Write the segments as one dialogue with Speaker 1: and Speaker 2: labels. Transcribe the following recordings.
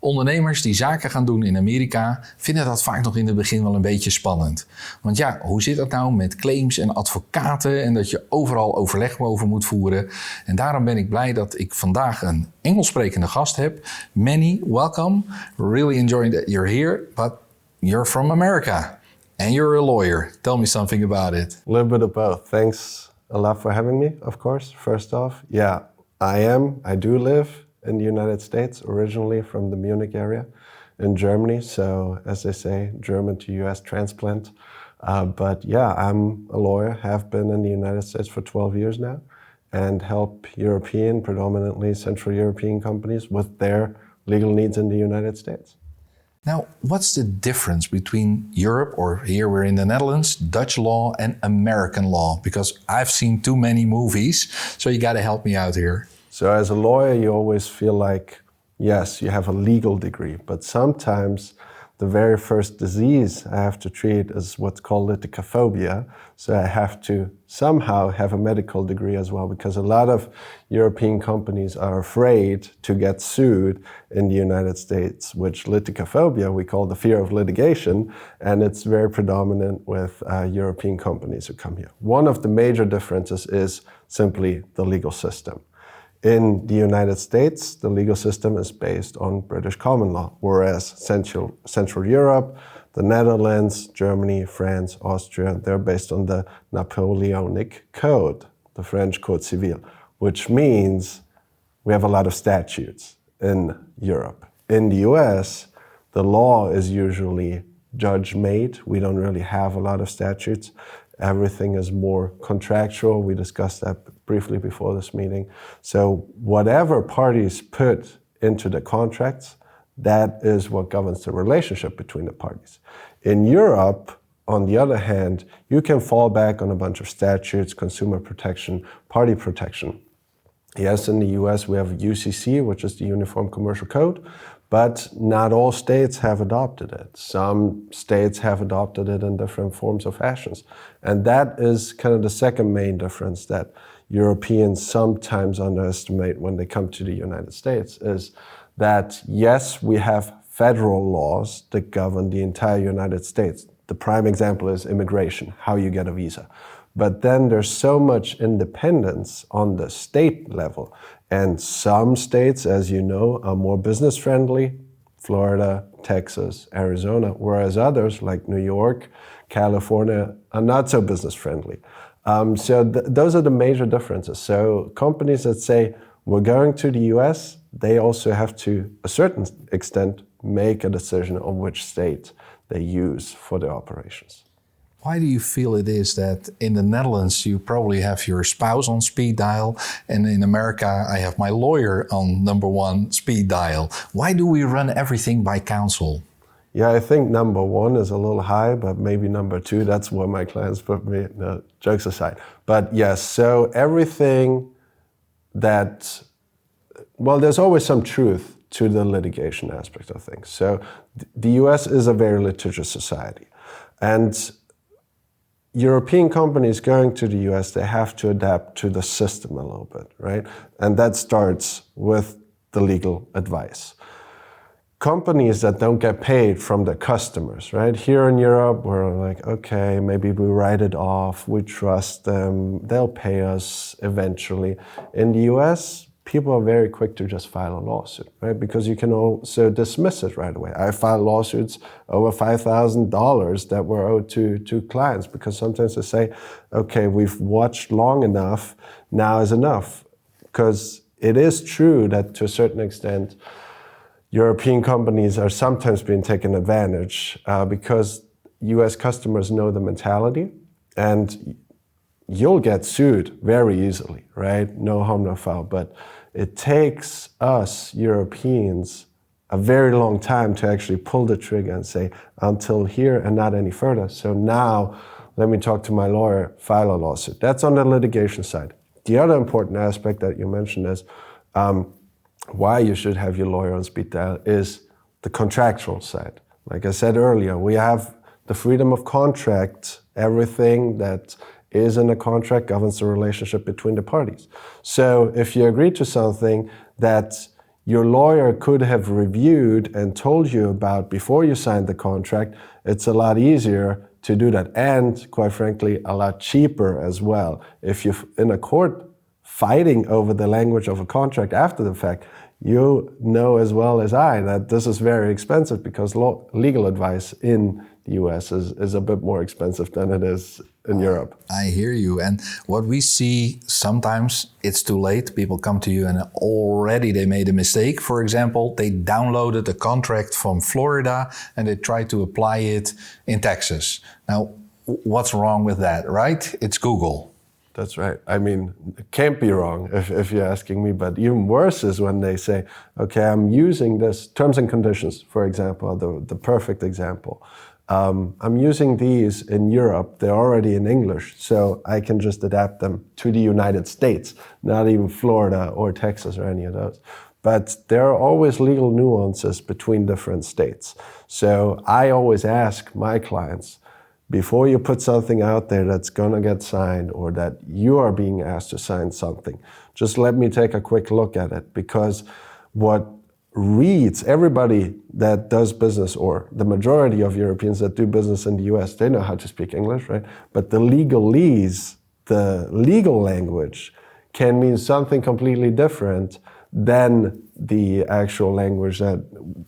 Speaker 1: Ondernemers die zaken gaan doen in Amerika vinden dat vaak nog in het begin wel een beetje spannend. Want ja, hoe zit dat nou met claims en advocaten en dat je overal overleg over moet voeren? En daarom ben ik blij dat ik vandaag een Engels sprekende gast heb. Manny, welcome. Really enjoying that you're here, but you're from America and you're a lawyer. Tell me something about it.
Speaker 2: A little bit of both. Thanks a lot for having me, of course, first off. Yeah, I do live in the United States, originally from the Munich area in Germany. So, as they say, German to US transplant. But yeah, I'm a lawyer, have been in the United States for 12 years now, and help European, predominantly Central European companies with their legal needs in the United States.
Speaker 1: Now, what's the difference between Europe, or here we're in the Netherlands, Dutch law and American law? Because I've seen too many movies, so you got to help me out here.
Speaker 2: So as a lawyer, you always feel like, yes, you have a legal degree, but sometimes the very first disease I have to treat is what's called litigophobia. So I have to somehow have a medical degree as well, because a lot of European companies are afraid to get sued in the United States, which litigophobia we call the fear of litigation, and it's very predominant with European companies who come here. One of the major differences is simply the legal system. In the United States, the legal system is based on British common law, whereas Central Europe, the Netherlands, Germany, France, Austria, they're based on the Napoleonic Code, the French Code Civil, which means we have a lot of statutes in Europe. In the US, the law is usually judge-made. We don't really have a lot of statutes. Everything is more contractual. We discussed that briefly before this meeting. So whatever parties put into the contracts, that is what governs the relationship between the parties. In Europe, on the other hand, you can fall back on a bunch of statutes, consumer protection, party protection. Yes, in the US we have UCC, which is the Uniform Commercial Code, but not all states have adopted it. Some states have adopted it in different forms or fashions. And that is kind of the second main difference that Europeans sometimes underestimate when they come to the United States, is that yes, we have federal laws that govern the entire United States. The prime example is immigration, how you get a visa. But then there's so much independence on the state level. And some states, as you know, are more business friendly, Florida, Texas, Arizona, whereas others like New York, California are not so business friendly. So those are the major differences. So companies that say, we're going to the US, they also have to, a certain extent, make a decision on which state they use for their operations.
Speaker 1: Why do you feel it is that in the Netherlands you probably have your spouse on speed dial, and in America I have my lawyer on number one speed dial? Why do we run everything by counsel?
Speaker 2: Yeah, I think number one is a little high, but maybe number two, that's where my clients put me, no, jokes aside. But yes, so everything that, well, there's always some truth to the litigation aspect of things. So the US is a very litigious society. And European companies going to the US, they have to adapt to the system a little bit, right? And that starts with the legal advice. Companies that don't get paid from their customers, right? Here in Europe, we're like, okay, maybe we write it off, we trust them, they'll pay us eventually. In the US, people are very quick to just file a lawsuit, right? Because you can also dismiss it right away. I filed lawsuits over $5,000 that were owed to clients, because sometimes they say, okay, we've watched long enough, now is enough. Because it is true that to a certain extent, European companies are sometimes being taken advantage because US customers know the mentality, and you'll get sued very easily, right? No harm, no foul. But it takes us Europeans a very long time to actually pull the trigger and say, until here and not any further. So now, let me talk to my lawyer, file a lawsuit. That's on the litigation side. The other important aspect that you mentioned is why you should have your lawyer on speed dial is the contractual side. Like I said earlier, we have the freedom of contract. Everything that is in a contract governs the relationship between the parties. So if you agree to something that your lawyer could have reviewed and told you about before you signed the contract, it's a lot easier to do that, and quite frankly, a lot cheaper as well. If you're in a court fighting over the language of a contract after the fact, you know as well as I that this is very expensive because legal advice in the US is a bit more expensive than it is in Europe.
Speaker 1: I hear you. And what we see sometimes, it's too late. People come to you and already they made a mistake. For example, they downloaded a contract from Florida and they tried to apply it in Texas. Now, what's wrong with that, right? It's Google.
Speaker 2: That's right. I mean, it can't be wrong if you're asking me, but even worse is when they say, okay, I'm using this, terms and conditions, for example, are the perfect example. I'm using these in Europe, they're already in English, so I can just adapt them to the United States, not even Florida or Texas or any of those. But there are always legal nuances between different states. So I always ask my clients, before you put something out there that's gonna get signed or that you are being asked to sign something, just let me take a quick look at it, because what reads, everybody that does business, or the majority of Europeans that do business in the US, they know how to speak English, right? But the legalese, the legal language, can mean something completely different than the actual language that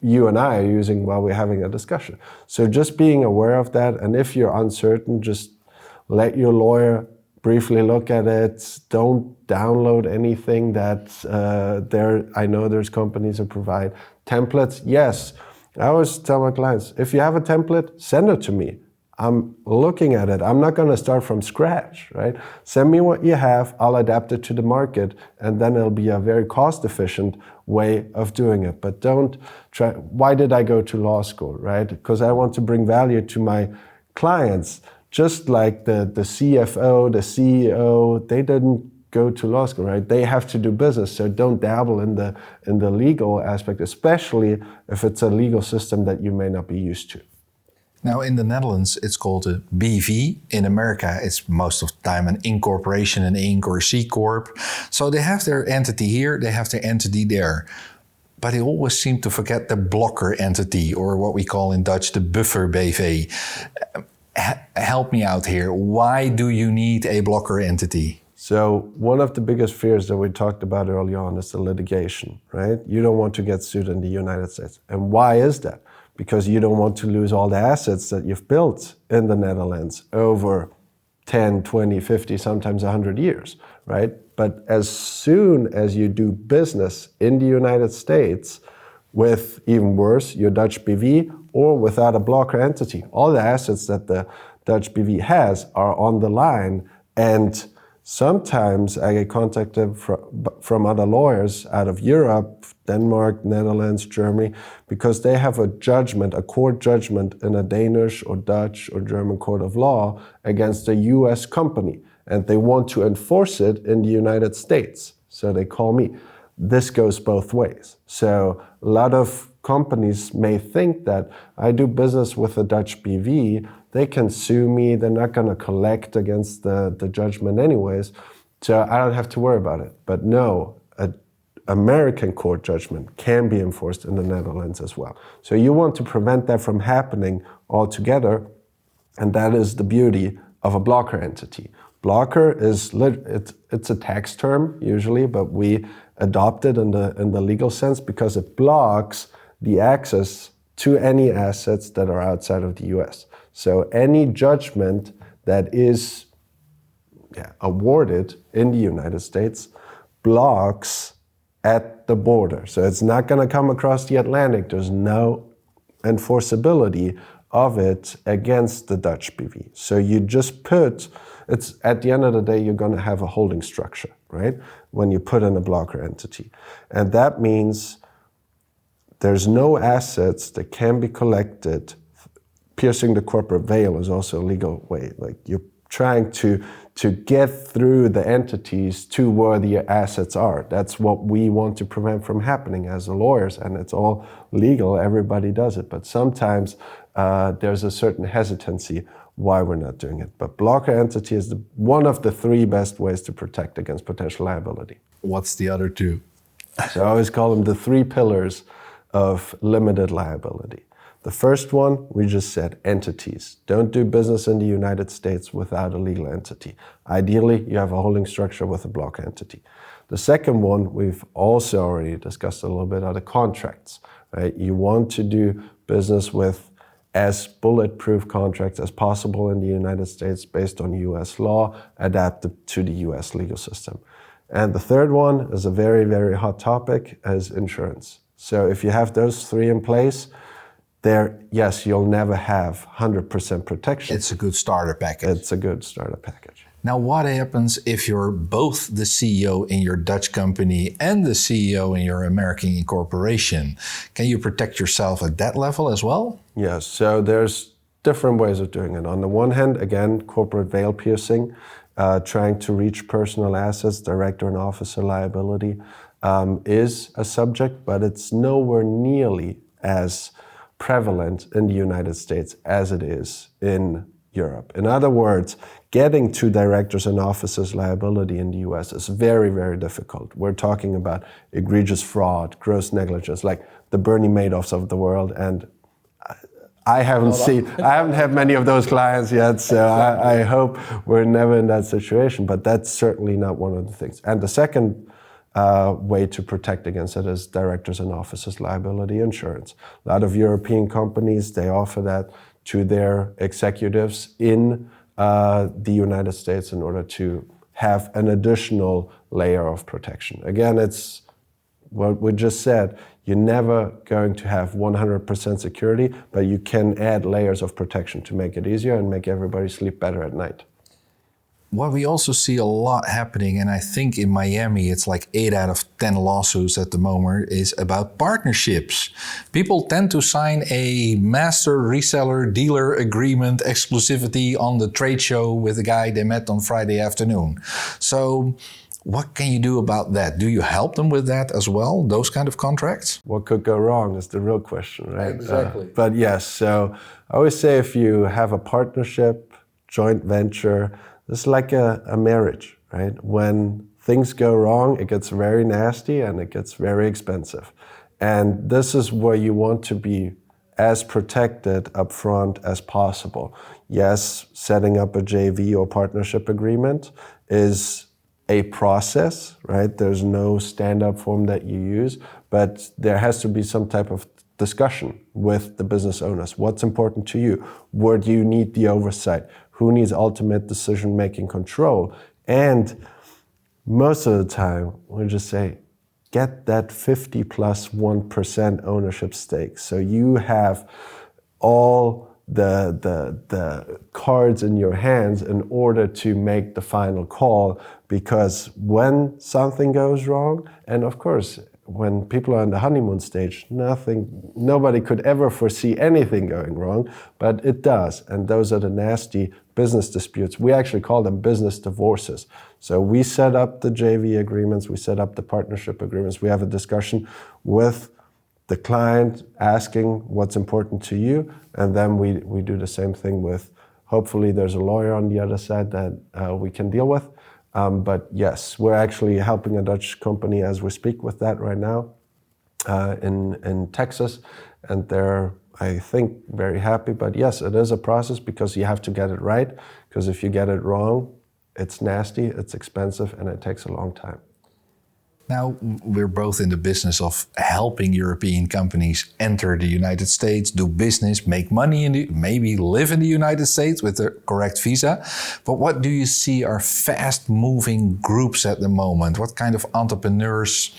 Speaker 2: you and I are using while we're having a discussion. So just being aware of that, and if you're uncertain, just let your lawyer briefly look at it. Don't download anything that I know there's companies that provide templates. Yes, I always tell my clients, if you have a template, send it to me. I'm looking at it. I'm not going to start from scratch, right? Send me what you have, I'll adapt it to the market, and then it'll be a very cost-efficient way of doing it. But don't try, why did I go to law school, right? Because I want to bring value to my clients. Just like the CFO, the CEO, they didn't go to law school, right? They have to do business, so don't dabble in the legal aspect, especially if it's a legal system that you may not be used to.
Speaker 1: Now, in the Netherlands, it's called a BV. In America, it's most of the time an incorporation, an Inc. or C Corp. So they have their entity here, they have their entity there. But they always seem to forget the blocker entity, or what we call in Dutch the buffer BV. Help me out here. Why do you need a blocker entity?
Speaker 2: So one of the biggest fears that we talked about early on is the litigation, right? You don't want to get sued in the United States. And why is that? Because you don't want to lose all the assets that you've built in the Netherlands over 10, 20, 50, sometimes 100 years, right? But as soon as you do business in the United States with, even worse, your Dutch BV or without a blocker entity, all the assets that the Dutch BV has are on the line. And sometimes I get contacted from other lawyers out of Europe, Denmark, Netherlands, Germany, because they have a judgment, a court judgment in a Danish or Dutch or German court of law against a US company, and they want to enforce it in the United States. So they call me. This goes both ways. So a lot of companies may think that I do business with a Dutch BV, they can sue me, they're not going to collect against the judgment anyways, so I don't have to worry about it. But no, an American court judgment can be enforced in the Netherlands as well. So you want to prevent that from happening altogether, and that is the beauty of a blocker entity. Blocker is, it's a tax term usually, but we adopt it in the legal sense because it blocks the access to any assets that are outside of the US. So any judgment that is awarded in the United States blocks at the border. So it's not going to come across the Atlantic. There's no enforceability of it against the Dutch BV. So you just put, it's at the end of the day, you're going to have a holding structure, right? When you put in a blocker entity. And that means there's no assets that can be collected. Piercing the corporate veil is also a legal way. Like you're trying to get through the entities to where the assets are. That's what we want to prevent from happening as lawyers, and it's all legal, everybody does it. But sometimes there's a certain hesitancy why we're not doing it. But blocker entity is one of the three best ways to protect against potential liability.
Speaker 1: What's the other two?
Speaker 2: So I always call them the 3 pillars of limited liability. The first one, we just said, entities. Don't do business in the United States without a legal entity. Ideally, you have a holding structure with a block entity. The second one, we've also already discussed a little bit, are the contracts, right? You want to do business with as bulletproof contracts as possible in the United States based on US law, adapted to the US legal system. And the third one is a very, very hot topic, is insurance. So if you have those 3 in place, there, yes, you'll never have 100% protection.
Speaker 1: It's a good starter package.
Speaker 2: It's a good starter package.
Speaker 1: Now, what happens if you're both the CEO in your Dutch company and the CEO in your American corporation? Can you protect yourself at that level as well?
Speaker 2: Yes, so there's different ways of doing it. On the one hand, again, corporate veil piercing, trying to reach personal assets, director and officer liability is a subject, but it's nowhere nearly as prevalent in the United States as it is in Europe. In other words, getting to directors and officers liability in the US is very, very difficult. We're talking about egregious fraud, gross negligence, like the Bernie Madoffs of the world, and I haven't had many of those clients yet, so I hope we're never in that situation, but that's certainly not one of the things. And the second way to protect against it is directors and officers liability insurance. A lot of European companies, they offer that to their executives in the United States in order to have an additional layer of protection. Again, it's what we just said, you're never going to have 100% security, but you can add layers of protection to make it easier and make everybody sleep better at night.
Speaker 1: What we also see a lot happening, and I think in Miami it's like 8 out of 10 lawsuits at the moment, is about partnerships. People tend to sign a master reseller dealer agreement exclusivity on the trade show with the guy they met on Friday afternoon. So what can you do about that? Do you help them with that as well, those kind of contracts?
Speaker 2: What could go wrong is the real question, right?
Speaker 1: Exactly.
Speaker 2: But yes, so I always say if you have a partnership, joint venture, it's like a marriage, right? When things go wrong, it gets very nasty and it gets very expensive. And this is where you want to be as protected upfront as possible. Yes, setting up a JV or partnership agreement is a process, right? There's no stand-up form that you use, but there has to be some type of discussion with the business owners. What's important to you? Where do you need the oversight? Who needs ultimate decision-making control? And most of the time, we just say, get that 50 plus 1% ownership stake. So you have all the cards in your hands in order to make the final call, because when something goes wrong, and of course, when people are on the honeymoon stage, nobody could ever foresee anything going wrong, but it does. And those are the nasty business disputes. We actually call them business divorces. So we set up the JV agreements, we set up the partnership agreements, we have a discussion with the client asking what's important to you, and then we do the same thing with, hopefully there's a lawyer on the other side that we can deal with. But yes, we're actually helping a Dutch company as we speak with that right now in Texas, and they're, I think, very happy. But yes, it is a process because you have to get it right, because if you get it wrong, it's nasty, it's expensive, and it takes a long time.
Speaker 1: Now, we're both in the business of helping European companies enter the United States, do business, make money, maybe live in the United States with the correct visa. But what do you see are fast-moving groups at the moment? What kind of entrepreneurs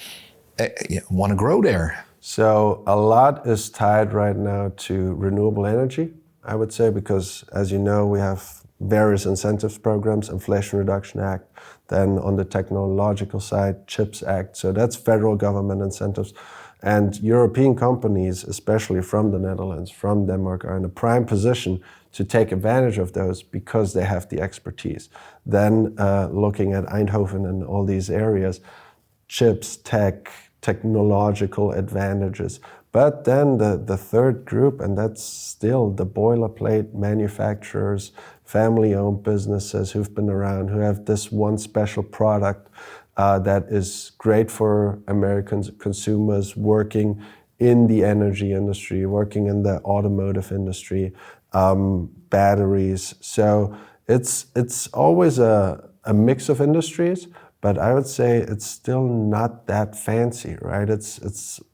Speaker 1: want to grow there?
Speaker 2: So a lot is tied right now to renewable energy, I would say, because as you know, we have various incentives programs, Inflation Reduction Act, then on the technological side, CHIPS Act. So that's federal government incentives. And European companies, especially from the Netherlands, from Denmark, are in a prime position to take advantage of those because they have the expertise. Then looking at Eindhoven and all these areas, chips, technological advantages. But then the third group, and that's still the boilerplate manufacturers, family-owned businesses who've been around, who have this one special product. that is great for American consumers working in the energy industry, working in the automotive industry, batteries. So it's always a mix of industries, but I would say it's still not that fancy, right?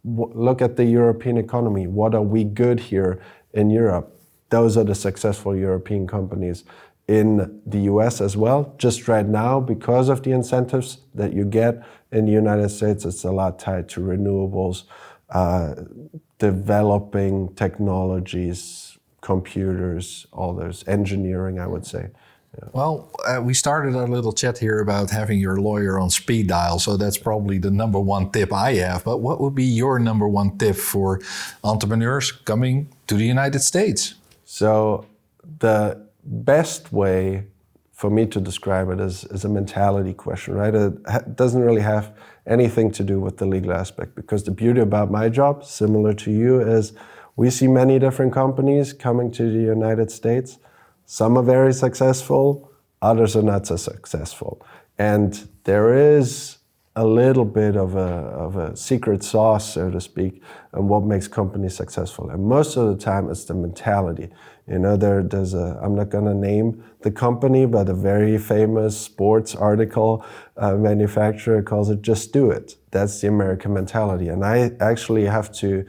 Speaker 2: Look at the European economy. What are we good here in Europe? Those are the successful European companies. In the US as well, just right now, because of the incentives that you get in the United States, it's a lot tied to renewables, developing technologies, computers, all those, engineering, I would say. Yeah.
Speaker 1: Well, we started our little chat here about having your lawyer on speed dial, so that's probably the number one tip I have. But what would be your number one tip for entrepreneurs coming to the United States?
Speaker 2: So the best way for me to describe it is a mentality question, right? It doesn't really have anything to do with the legal aspect, because the beauty about my job, similar to you, is we see many different companies coming to the United States. Some are very successful, others are not so successful. And there is a little bit of a secret sauce, so to speak, on what makes companies successful. And most of the time it's the mentality. You know, there's I'm not gonna name the company, but a very famous sports article manufacturer calls it "just do it." That's the American mentality. And I actually have to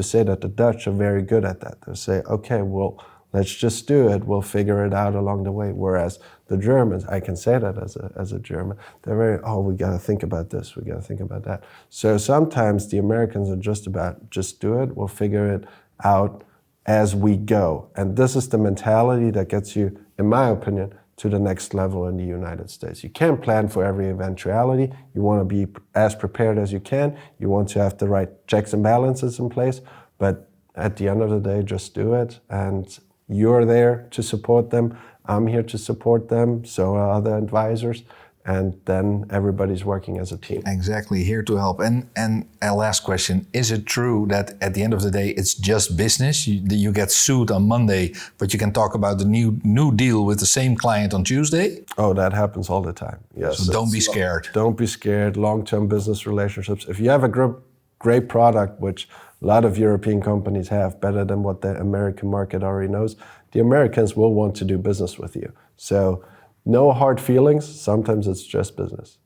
Speaker 2: say that the Dutch are very good at that. They say, okay, well, let's just do it. We'll figure it out along the way. Whereas the Germans, I can say that as a German, they're very, we got to think about this. We got to think about that. So sometimes the Americans are just do it. We'll figure it out as we go. And this is the mentality that gets you, in my opinion, to the next level in the United States. You can't plan for every eventuality. You want to be as prepared as you can. You want to have the right checks and balances in place. But at the end of the day, just do it. And you're there to support them. I'm here to support them. So are other advisors. And then everybody's working as a team.
Speaker 1: Exactly, here to help. And a last question, is it true that at the end of the day, it's just business? You get sued on Monday, but you can talk about the new deal with the same client on Tuesday?
Speaker 2: Oh, that happens all the time, yes.
Speaker 1: So don't be scared.
Speaker 2: Don't be scared, long-term business relationships. If you have a great product, which a lot of European companies have, better than what the American market already knows, the Americans will want to do business with you. So no hard feelings. Sometimes it's just business.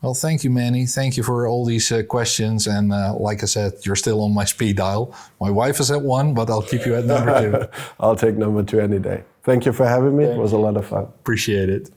Speaker 1: Well, thank you, Manny. Thank you for all these questions. And like I said, you're still on my speed dial. My wife is at 1, but I'll keep you at number 2.
Speaker 2: I'll take number 2 any day. Thank you for having me. It was a lot of fun.
Speaker 1: Appreciate it.